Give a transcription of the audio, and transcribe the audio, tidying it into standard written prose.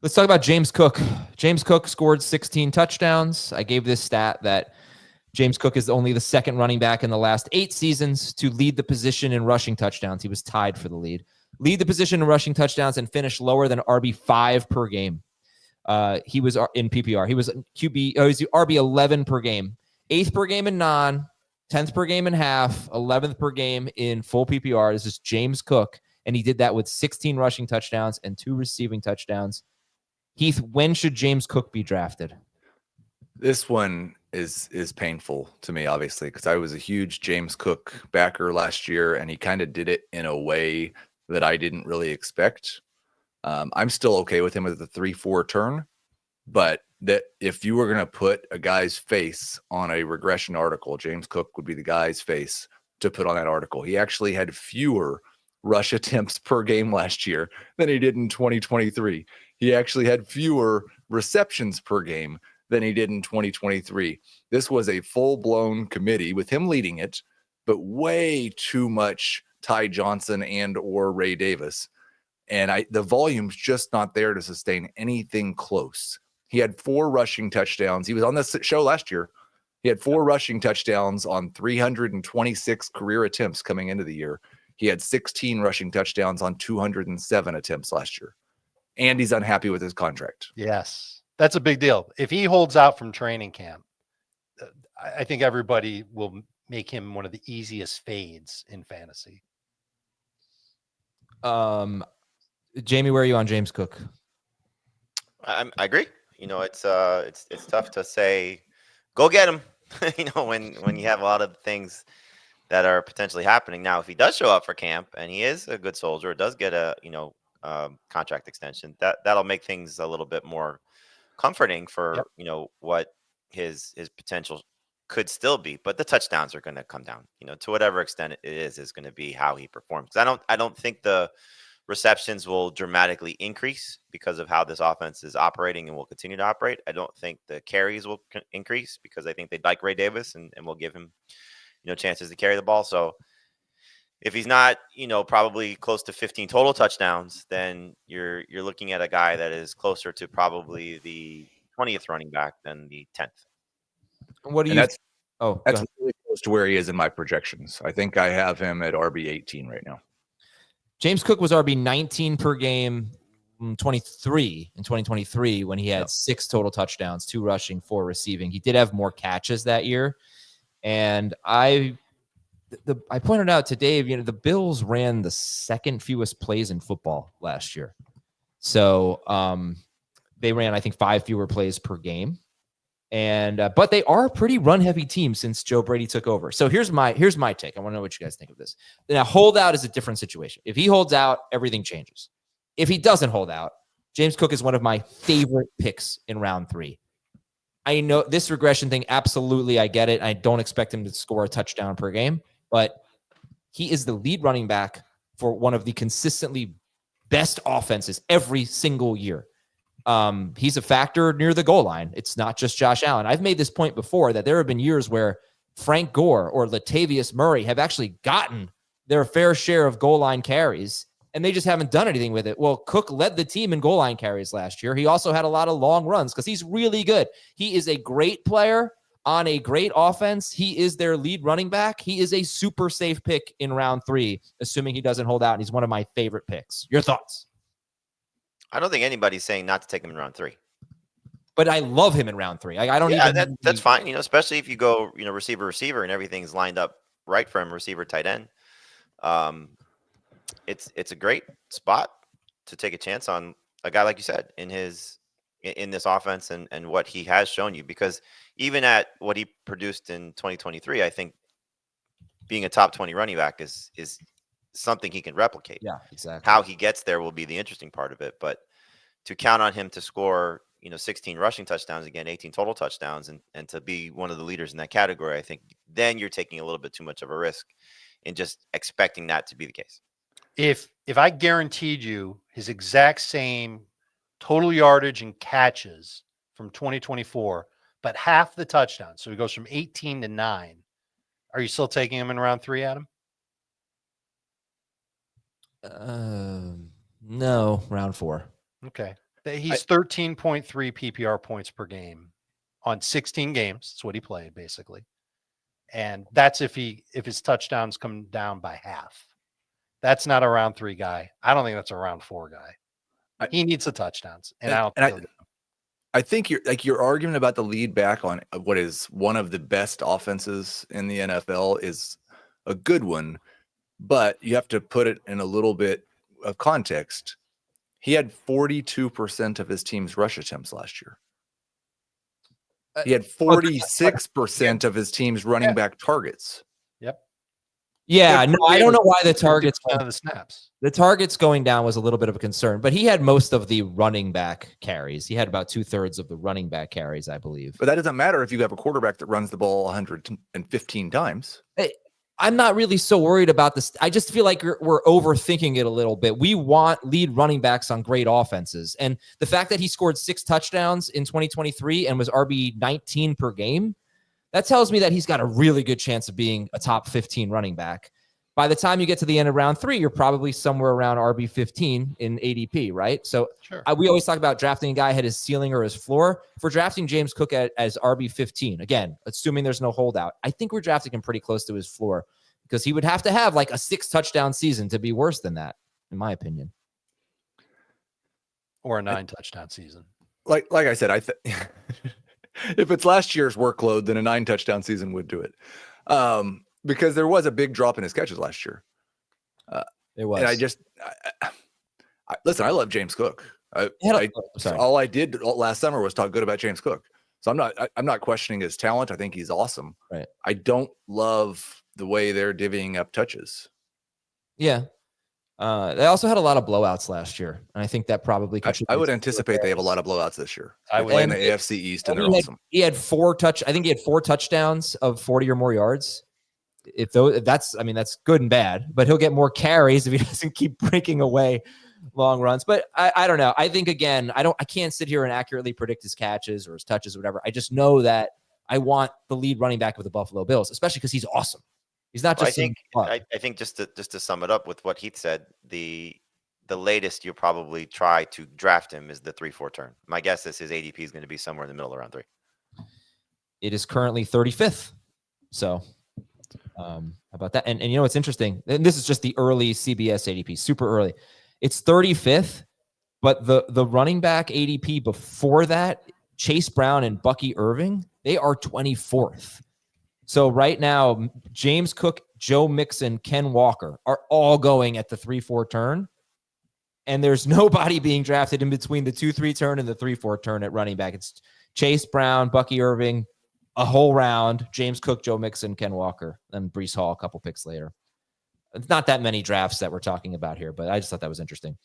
Let's talk about James Cook. James Cook scored 16 touchdowns. I gave this stat that James Cook is only the second running back in the last 8 seasons to lead the position in rushing touchdowns. He was tied for the lead. Lead the position in rushing touchdowns and finish lower than RB5 per game. He was in PPR. He was QB. He was RB11 per game, 8th per game in non, 10th per game in half, 11th per game in full PPR. This is James Cook, and he did that with 16 rushing touchdowns and 2 receiving touchdowns. Heath, when should James Cook be drafted? This one is painful to me, obviously, because I was a huge James Cook backer last year, and he kind of did it in a way that I didn't really expect. I'm still okay with him at the 3-4 turn, but that if you were going to put a guy's face on a regression article, James Cook would be the guy's face to put on that article. He actually had fewer rush attempts per game last year than he did in 2023. He actually had fewer receptions per game than he did in 2023. This was a full-blown committee with him leading it, but way too much Ty Johnson and or Ray Davis. And the volume's just not there to sustain anything close. He had 4 rushing touchdowns. He was on this show last year. He had 4 rushing touchdowns on 326 career attempts coming into the year. He had 16 rushing touchdowns on 207 attempts last year. And he's unhappy with his contract. Yes, that's a big deal. If he holds out from training camp, I think everybody will make him one of the easiest fades in fantasy. Jamie, where are you on James Cook? I agree. It's tough to say, go get him. When you have a lot of things that are potentially happening. Now, if he does show up for camp and he is a good soldier, does get a contract extension, that'll make things a little bit more comforting for what his potential could still be. But the touchdowns are going to come down. To whatever extent it is going to be how he performs. I don't think the receptions will dramatically increase because of how this offense is operating and will continue to operate. I don't think the carries will increase because I think they'd like Ray Davis and will give him chances to carry the ball. So if he's not, probably close to 15 total touchdowns, then you're looking at a guy that is closer to probably the 20th running back than the 10th. What do you? That's really close to where he is in my projections. I think I have him at RB18 right now. James Cook was RB19 per game in 2023 when he had 6 total touchdowns, 2 rushing, 4 receiving. He did have more catches that year. And I pointed out to Dave, the Bills ran the second fewest plays in football last year. So they ran, I think, 5 fewer plays per game. And but they are a pretty run-heavy team since Joe Brady took over. So here's my take. I want to know what you guys think of this. Now, holdout is a different situation. If he holds out, everything changes. If he doesn't hold out, James Cook is one of my favorite picks in round 3. I know this regression thing, absolutely, I get it. I don't expect him to score a touchdown per game, but he is the lead running back for one of the consistently best offenses every single year. He's a factor near the goal line. It's not just Josh Allen. I've made this point before that there have been years where Frank Gore or Latavius Murray have actually gotten their fair share of goal line carries, and they just haven't done anything with it. Well, Cook led the team in goal line carries last year. He also had a lot of long runs because he's really good. He is a great player on a great offense. He is their lead running back. He is a super safe pick in round 3, assuming he doesn't hold out, and he's one of my favorite picks. Your thoughts? I don't think anybody's saying not to take him in round 3. But I love him in round 3. I don't even. That's fine. Especially if you go, receiver, and everything's lined up right for him, receiver, tight end. It's a great spot to take a chance on a guy like you said in this offense and what he has shown you. Because even at what he produced in 2023, I think being a top 20 running back is something he can replicate. Yeah, exactly. How he gets there will be the interesting part of it. But to count on him to score, 16 rushing touchdowns, again, 18 total touchdowns, and to be one of the leaders in that category, I think then you're taking a little bit too much of a risk in just expecting that to be the case. If I guaranteed you his exact same total yardage and catches from 2024, but half the touchdowns, so he goes from 18 to 9, are you still taking him in round 3, Adam? No, round 4. Okay. He's 13.3 PPR points per game on 16 games. That's what he played basically. And that's if his touchdowns come down by half. That's not a round 3 guy. I don't think that's a round 4 guy. He needs the touchdowns, and I don't think he'll get them. I think your argument about the lead back on what is one of the best offenses in the NFL is a good one, but you have to put it in a little bit of context. He had 42% of his team's rush attempts last year. He had 46% of his team's running back targets. Yep. Yeah, no, I don't know why the targets of the snaps. The targets going down was a little bit of a concern, but he had most of the running back carries. He had about 2/3 of the running back carries, I believe. But that doesn't matter if you have a quarterback that runs the ball 115 times. I'm not really so worried about this. I just feel like we're overthinking it a little bit. We want lead running backs on great offenses. And the fact that he scored 6 touchdowns in 2023 and was RB 19 per game, that tells me that he's got a really good chance of being a top 15 running back. By the time you get to the end of round 3, you're probably somewhere around RB 15 in ADP, right? So sure. We always talk about drafting a guy at his ceiling or his floor. If we're drafting James Cook as RB 15, again, assuming there's no holdout, I think we're drafting him pretty close to his floor because he would have to have like a 6 touchdown season to be worse than that, in my opinion. Or a 9 touchdown season. Like I said, if it's last year's workload, then a 9 touchdown season would do it. Because there was a big drop in his catches last year. It was. And listen, I love James Cook. All I did last summer was talk good about James Cook. So I'm not questioning his talent. I think he's awesome. Right. I don't love the way they're divvying up touches. Yeah. They also had a lot of blowouts last year. And I think that probably I would anticipate they have a lot of blowouts this year. I would. Play in the AFC East, and they're awesome. He had 4 touchdowns of 40 or more yards. That's good and bad, but he'll get more carries if he doesn't keep breaking away long runs. But I don't know. I think again, I can't sit here and accurately predict his catches or his touches or whatever. I just know that I want the lead running back of the Buffalo Bills, especially because he's awesome. He's not just. I think just to sum it up with what Heath said, the latest you'll probably try to draft him is the 3-4 turn. My guess is his ADP is going to be somewhere in the middle of round 3. It is currently 35th. So. How about that? And you know what's interesting? And this is just the early CBS ADP, super early. It's 35th, but the running back ADP before that, Chase Brown and Bucky Irving, they are 24th. So right now, James Cook, Joe Mixon, Ken Walker are all going at the 3-4 turn. And there's nobody being drafted in between the 2-3 turn and the 3-4 turn at running back. It's Chase Brown, Bucky Irving, a whole round, James Cook, Joe Mixon, Ken Walker, and Breece Hall a couple picks later. It's not that many drafts that we're talking about here, but I just thought that was interesting.